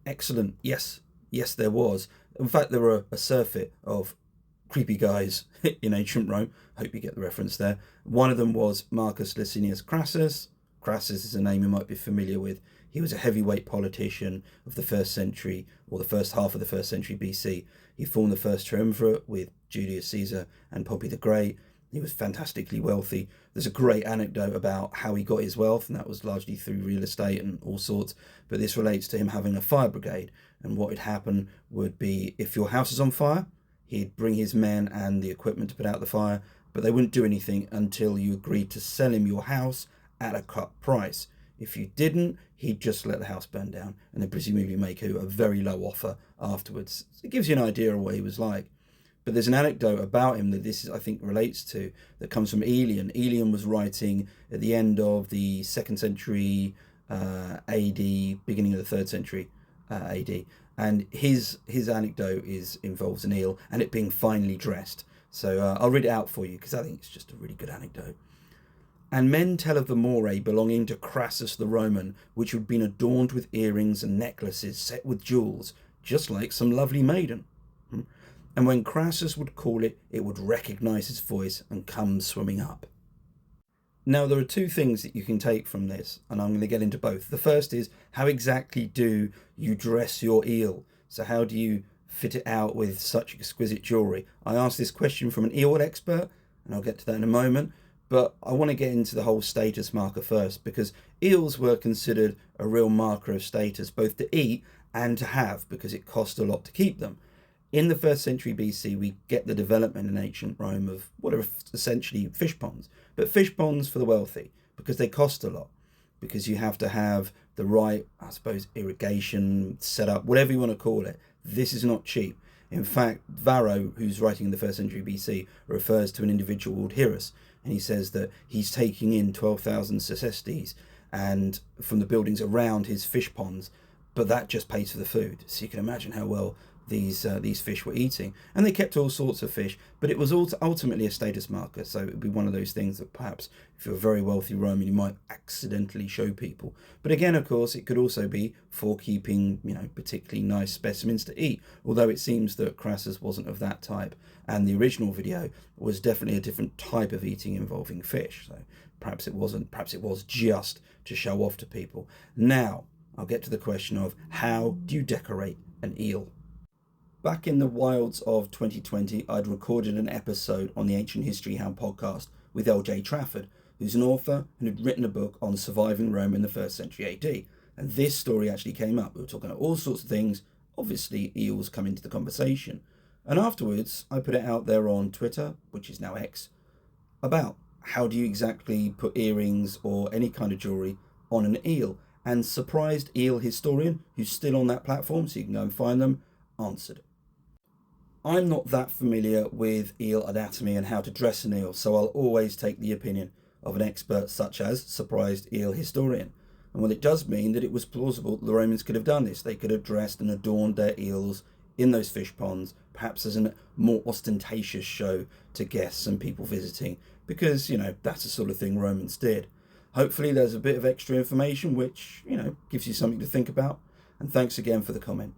Excellent. Yes, yes, there was. In fact, there were a surfeit of creepy guys in ancient Rome. Hope you get the reference there. One of them was Marcus Licinius Crassus. Crassus is a name you might be familiar with. He was a heavyweight politician of the first century, or the first half of the first century BC. He formed the first triumvirate with Julius Caesar and Pompey the Great. He was fantastically wealthy. There's a great anecdote about how he got his wealth, and that was largely through real estate and all sorts. But this relates to him having a fire brigade. And what would happen would be, if your house is on fire, he'd bring his men and the equipment to put out the fire, but they wouldn't do anything until you agreed to sell him your house at a cut price. If you didn't, he'd just let the house burn down and then presumably make you a very low offer afterwards. It gives you an idea of what he was like. But there's an anecdote about him that this, I think, relates to, that comes from Aelian. Aelian was writing at the end of the 2nd century AD, beginning of the 3rd century AD. And his anecdote involves an eel and it being finely dressed. So I'll read it out for you because I think it's just a really good anecdote. And men tell of the moray belonging to Crassus the Roman, which had been adorned with earrings and necklaces set with jewels, just like some lovely maiden. And when Crassus would call it, it would recognise his voice and come swimming up. Now, there are two things that you can take from this, and I'm going to get into both. The first is, how exactly do you dress your eel? So how do you fit it out with such exquisite jewellery? I asked this question from an eel expert, and I'll get to that in a moment. But I want to get into the whole status marker first, because eels were considered a real marker of status, both to eat and to have, because it cost a lot to keep them. In the 1st century BC, we get the development in ancient Rome of what are essentially fish ponds, but fish ponds for the wealthy, because they cost a lot, because you have to have the right, I suppose, irrigation setup, whatever you want to call it. This is not cheap. In fact, Varro, who's writing in the 1st century BC, refers to an individual called Hyrus, and he says that he's taking in 12,000 sesterces and from the buildings around his fish ponds, but that just pays for the food. So you can imagine how well these fish were eating, and they kept all sorts of fish, but it was ultimately a status marker. So it would be one of those things that perhaps if you're a very wealthy Roman, you might accidentally show people. But again, of course, it could also be for keeping, particularly nice specimens to eat, although it seems that Crassus wasn't of that type, and the original video was definitely a different type of eating involving fish. So perhaps it wasn't, perhaps it was just to show off to people. Now I'll get to the question of, how do you decorate an eel? Back in the wilds of 2020, I'd recorded an episode on the Ancient History Hound podcast with L.J. Trafford, who's an author and had written a book on surviving Rome in the 1st century AD. And this story actually came up. We were talking about all sorts of things. Obviously, eels come into the conversation. And afterwards, I put it out there on Twitter, which is now X, about how do you exactly put earrings or any kind of jewellery on an eel. And surprised eel historian, who's still on that platform, so you can go and find them, answered. I'm not that familiar with eel anatomy and how to dress an eel, so I'll always take the opinion of an expert such as surprised eel historian. And well, it does mean that it was plausible that the Romans could have done this. They could have dressed and adorned their eels in those fish ponds, perhaps as a more ostentatious show to guests and people visiting, because, that's the sort of thing Romans did. Hopefully there's a bit of extra information which, gives you something to think about. And thanks again for the comment.